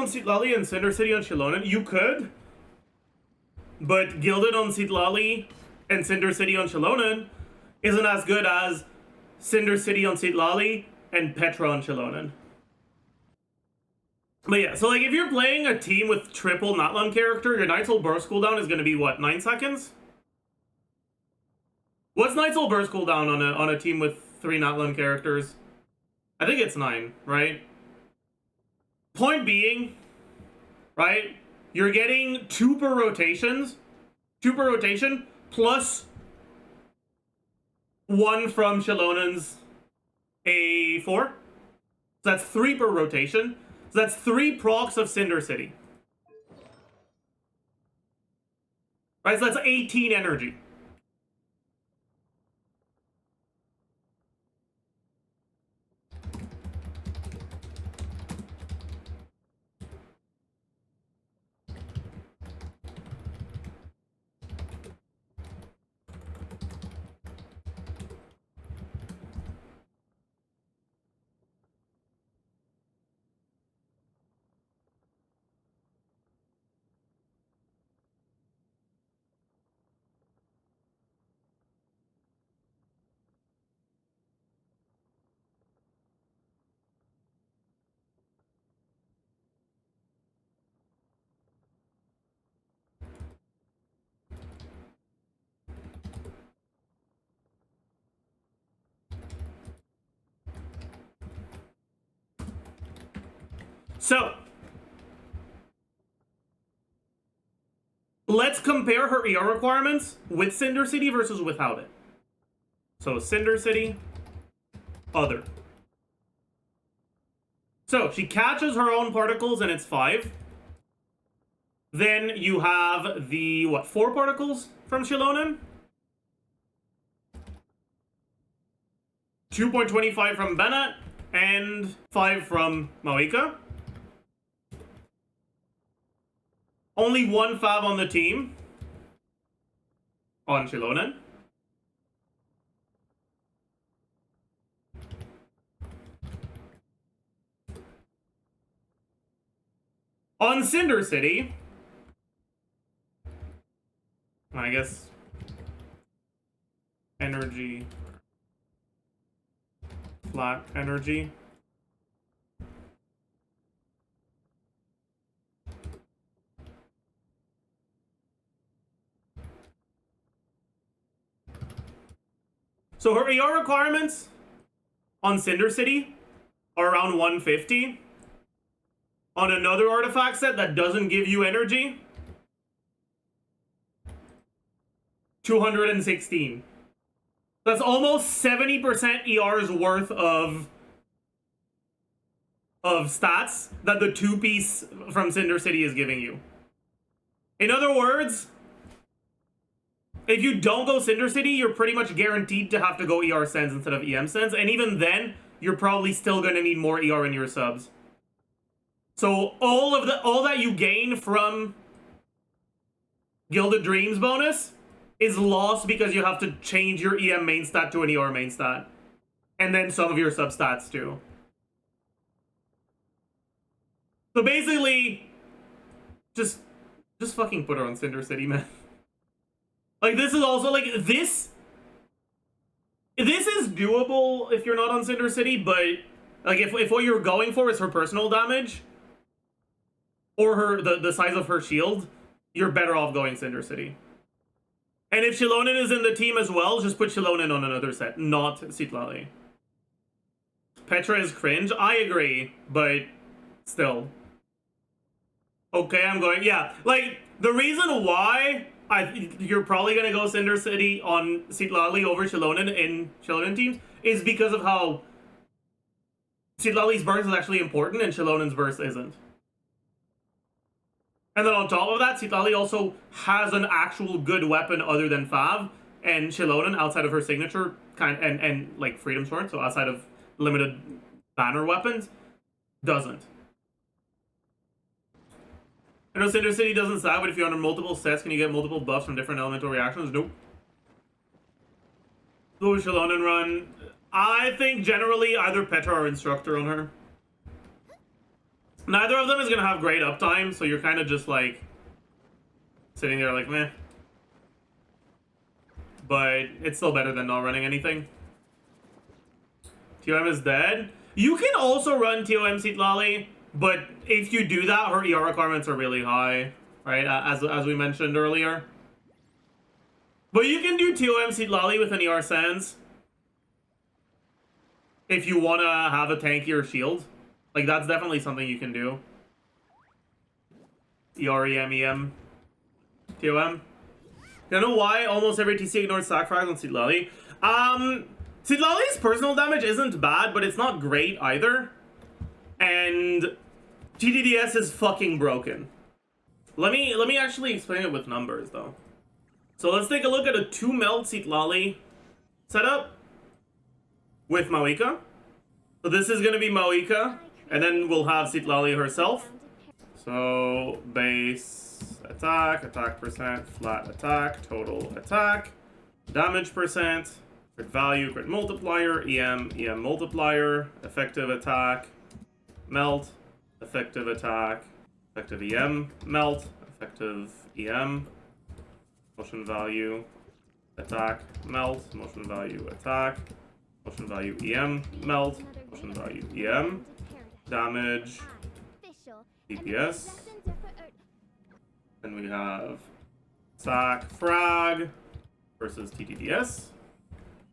on Citlali and Cinder City on Shilonen? You could. But Gilded on Citlali and Cinder City on Shilonen isn't as good as Cinder City on Citlali and Petra on Shilonen. But yeah, so like if you're playing a team with triple Natlan character, your Night's Ult burst cooldown is going to be what, 9 seconds? What's Night's Ult burst cooldown on a team with 3 Natlan characters? I think it's 9, right? Point being, right? You're getting 2 per rotation, plus 1 from Shilonen's A4. So that's 3 per rotation. So that's 3 procs of Cinder City. Right, so that's 18 energy. So, let's compare her ER requirements with Cinder City versus without it. So, Cinder City, other. So, she catches her own particles and it's 5. Then you have the, 4 particles from Shilonen? 2.25 from Bennett, and 5 from Moika. Only 1 fab on the team. On Shilonen. On Cinder City, I guess, energy, flat energy. So her ER requirements on Cinder City are around 150. On another artifact set that doesn't give you energy, 216. That's almost 70% ER's worth of stats that the 2-piece from Cinder City is giving you. In other words, if you don't go Cinder City, you're pretty much guaranteed to have to go ER Sense instead of EM Sense, and even then, you're probably still going to need more ER in your subs. So all that you gain from Gilded Dreams bonus is lost because you have to change your EM main stat to an ER main stat. And then some of your substats too. So basically, just fucking put her on Cinder City, man. Like, this is also, like, this is doable if you're not on Cinder City, but, like, if what you're going for is her personal damage, or the size of her shield, you're better off going Cinder City. And if Shilonen is in the team as well, just put Shilonen on another set, not Citlali. Petra is cringe. I agree, but still. Okay, I'm going... Yeah, like, the reason why you're probably going to go Cinder City on Citlali over Shilonen in Shilonen teams is because of how Citlali's burst is actually important and Shilonen's burst isn't. And then on top of that, Citlali also has an actual good weapon other than Fav, and Shilonen, outside of her signature, and like Freedom Sword, so outside of limited banner weapons, doesn't. I know Cinder City doesn't sag, but if you're under multiple sets, can you get multiple buffs from different elemental reactions? Nope. What would Shilonen run? I think generally either Petra or Instructor on her. Neither of them is gonna have great uptime, so you're kind of just like sitting there like meh. But it's still better than not running anything. TOM is dead. You can also run TOM Citlali, but if you do that, her ER requirements are really high, right? As we mentioned earlier. But you can do TOM Citlali with an ER Sans if you want to have a tankier shield. Like, that's definitely something you can do. ER, EM, TOM. I don't know why almost every TC ignores sack frags on Citlali. Citlali's personal damage isn't bad, but it's not great either. And TDDS is fucking broken. Let me actually explain it with numbers though. So let's take a look at a 2 meld Citlali setup with Mawika. So this is gonna be Mawika, and then we'll have Citlali herself. So base attack, attack percent, flat attack, total attack, damage percent, crit value, crit multiplier, EM multiplier, effective attack, melt, effective attack, effective EM, melt, effective EM, motion value, attack, melt, motion value, attack, motion value, EM, melt, motion value, EM, damage, DPS. Then we have sack frag versus TTDS.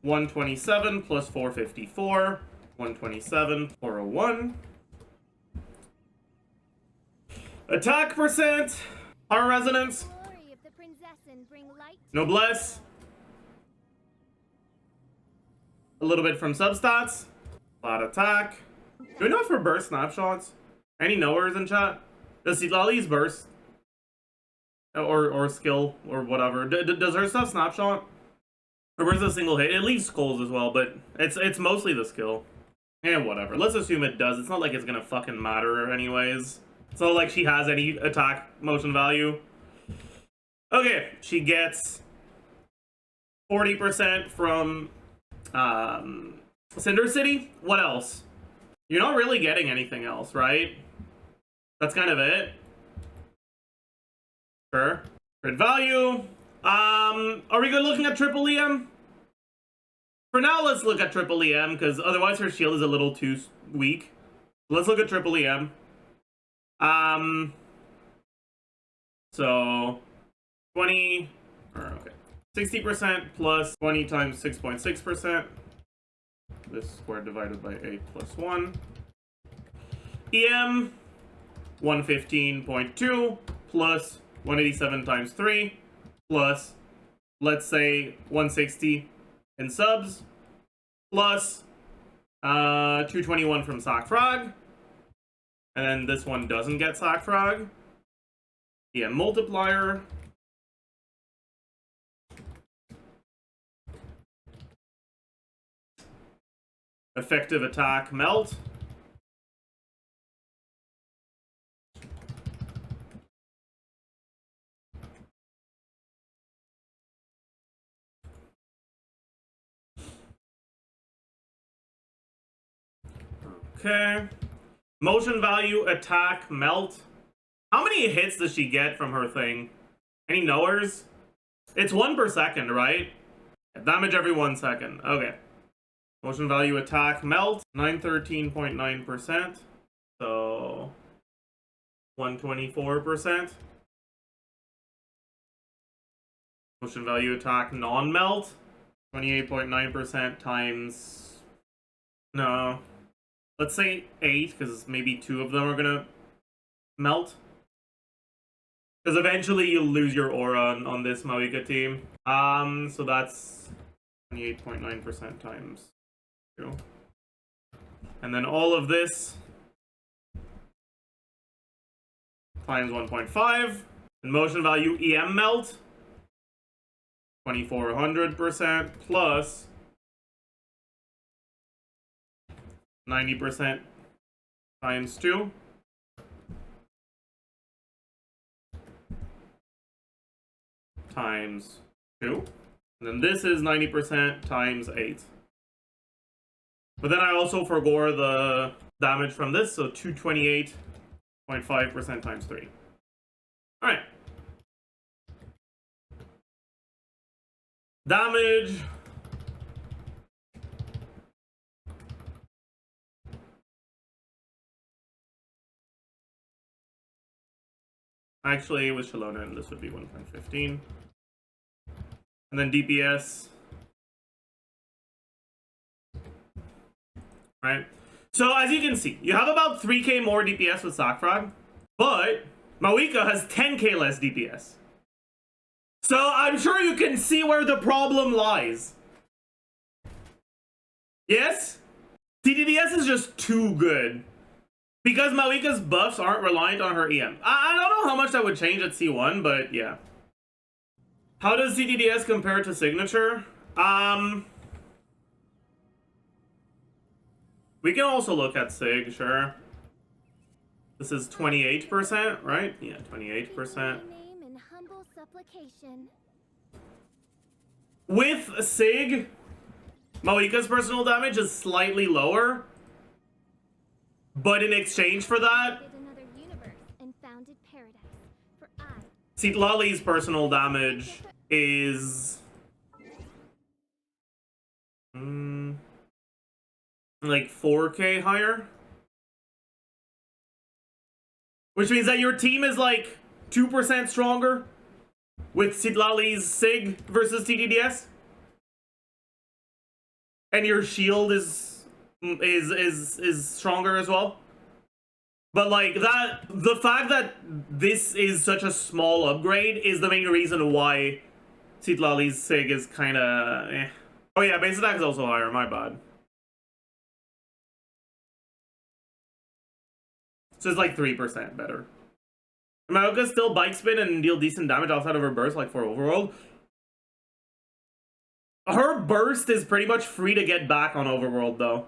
127 plus 454. 127, 401. Attack percent. Power resonance. Noblesse. A little bit from substats. Flat attack. Do we know for burst snapshots? Any knowers in chat? Does Citlali's burst? Or skill, or whatever. Does her stuff snapshot? Or where's the single hit? It leaves skulls as well, but it's mostly the skill. And whatever. Let's assume it does. It's not like it's gonna fucking matter anyways. It's not like she has any attack motion value. Okay, she gets 40% from Cinder City. What else? You're not really getting anything else, right? That's kind of it. Sure. Crit value. Are we good looking at triple EM? For now, let's look at triple EM, because otherwise her shield is a little too weak. Let's look at triple EM. So 20, or okay, 60% plus 20 times 6.6%. This squared divided by 8 plus 1. EM 115.2 plus 187 times 3 plus, let's say, 160 in subs plus 221 from sack frag. And then this one doesn't get sack frag. EM multiplier. Effective attack melt. Okay. Motion value, attack, melt. How many hits does she get from her thing? Any knowers? It's 1 per second, right? Damage every 1 second. Okay. Motion value, attack, melt. 913.9%. So 124%. Motion value, attack, non-melt. 28.9% times... No. Let's say 8, because maybe 2 of them are gonna melt. Because eventually you'll lose your aura on this Mawika team. So that's 28.9% times 2. And then all of this times 1.5. And motion value EM melt. 2400% plus 90% times 2. Times 2. And then this is 90% times 8. But then I also forgot the damage from this, so 228 0.5% times 3. Alright. Damage. Actually, with Shalona, this would be 1.15. And then DPS. Right? So, as you can see, you have about 3k more DPS with Sackfrog, but Mawika has 10k less DPS. So, I'm sure you can see where the problem lies. Yes? TDDS is just too good. Because Mawika's buffs aren't reliant on her EM. I don't know how much that would change at C1, but yeah. How does TDDS compare to Signature? We can also look at Sig, sure. This is 28%, right? Yeah, 28%. With Sig, Mawika's personal damage is slightly lower. But in exchange for that, Citlali's personal damage is like 4k higher. Which means that your team is like 2% stronger with Citlali's Sig versus TDDS. And your shield is stronger as well. But like that, the fact that this is such a small upgrade is the main reason why Citlali's Sig is kind of eh. Oh yeah, base attack is also higher, my bad. So it's like 3% better. Maoka still bike spin and deal decent damage outside of her burst, like for Overworld. Her burst is pretty much free to get back on Overworld though.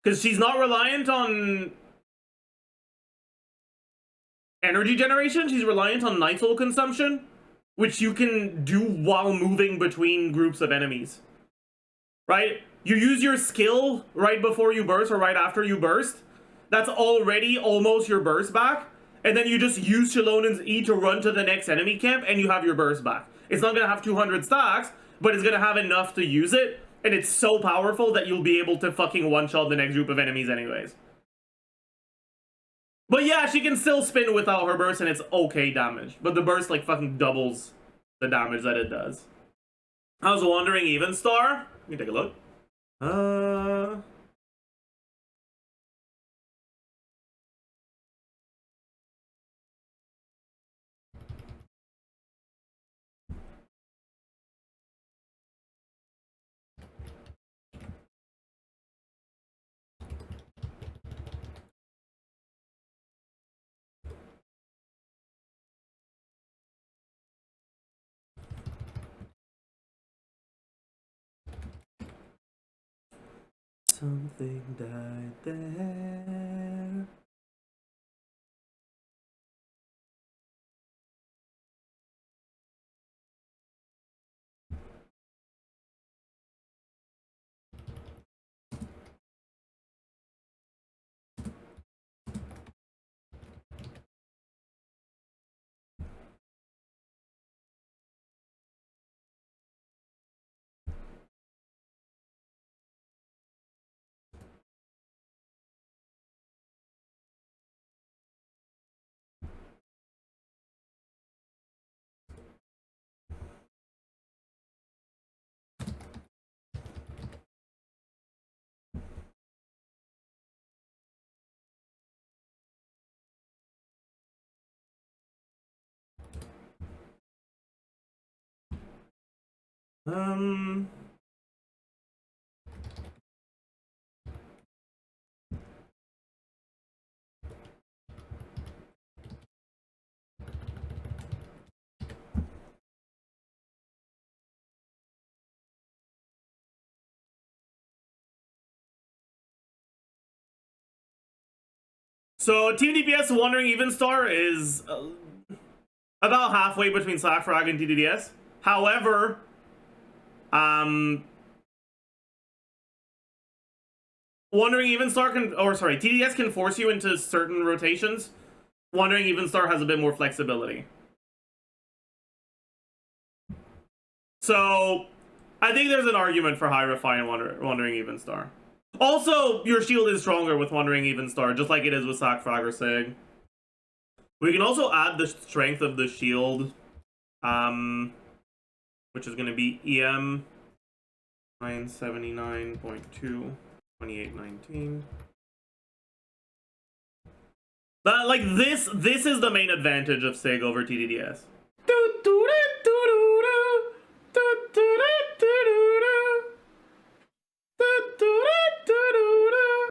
Because she's not reliant on energy generation, she's reliant on Night Soul consumption, which you can do while moving between groups of enemies. Right? You use your skill right before you burst or right after you burst. That's already almost your burst back. And then you just use Shalonen's E to run to the next enemy camp and you have your burst back. It's not going to have 200 stacks, but it's going to have enough to use it. And it's so powerful that you'll be able to fucking one-shot the next group of enemies anyways. But yeah, she can still spin without her burst and it's okay damage. But the burst like fucking doubles the damage that it does. I was wondering even star. Let me take a look. Something died there. So Team DPS Wandering Even Star is about halfway between Sackfrog and TDDS. However, Wandering Even Star can, or sorry, TDS can force you into certain rotations. Wandering Evenstar has a bit more flexibility. So, I think there's an argument for High Refine and Wandering Evenstar. Also, your shield is stronger with Wandering Evenstar, just like it is with Sack Frag or Sig. We can also add the strength of the shield, which is going to be EM 979.2 2819. Like this is the main advantage of Sig over TDDS.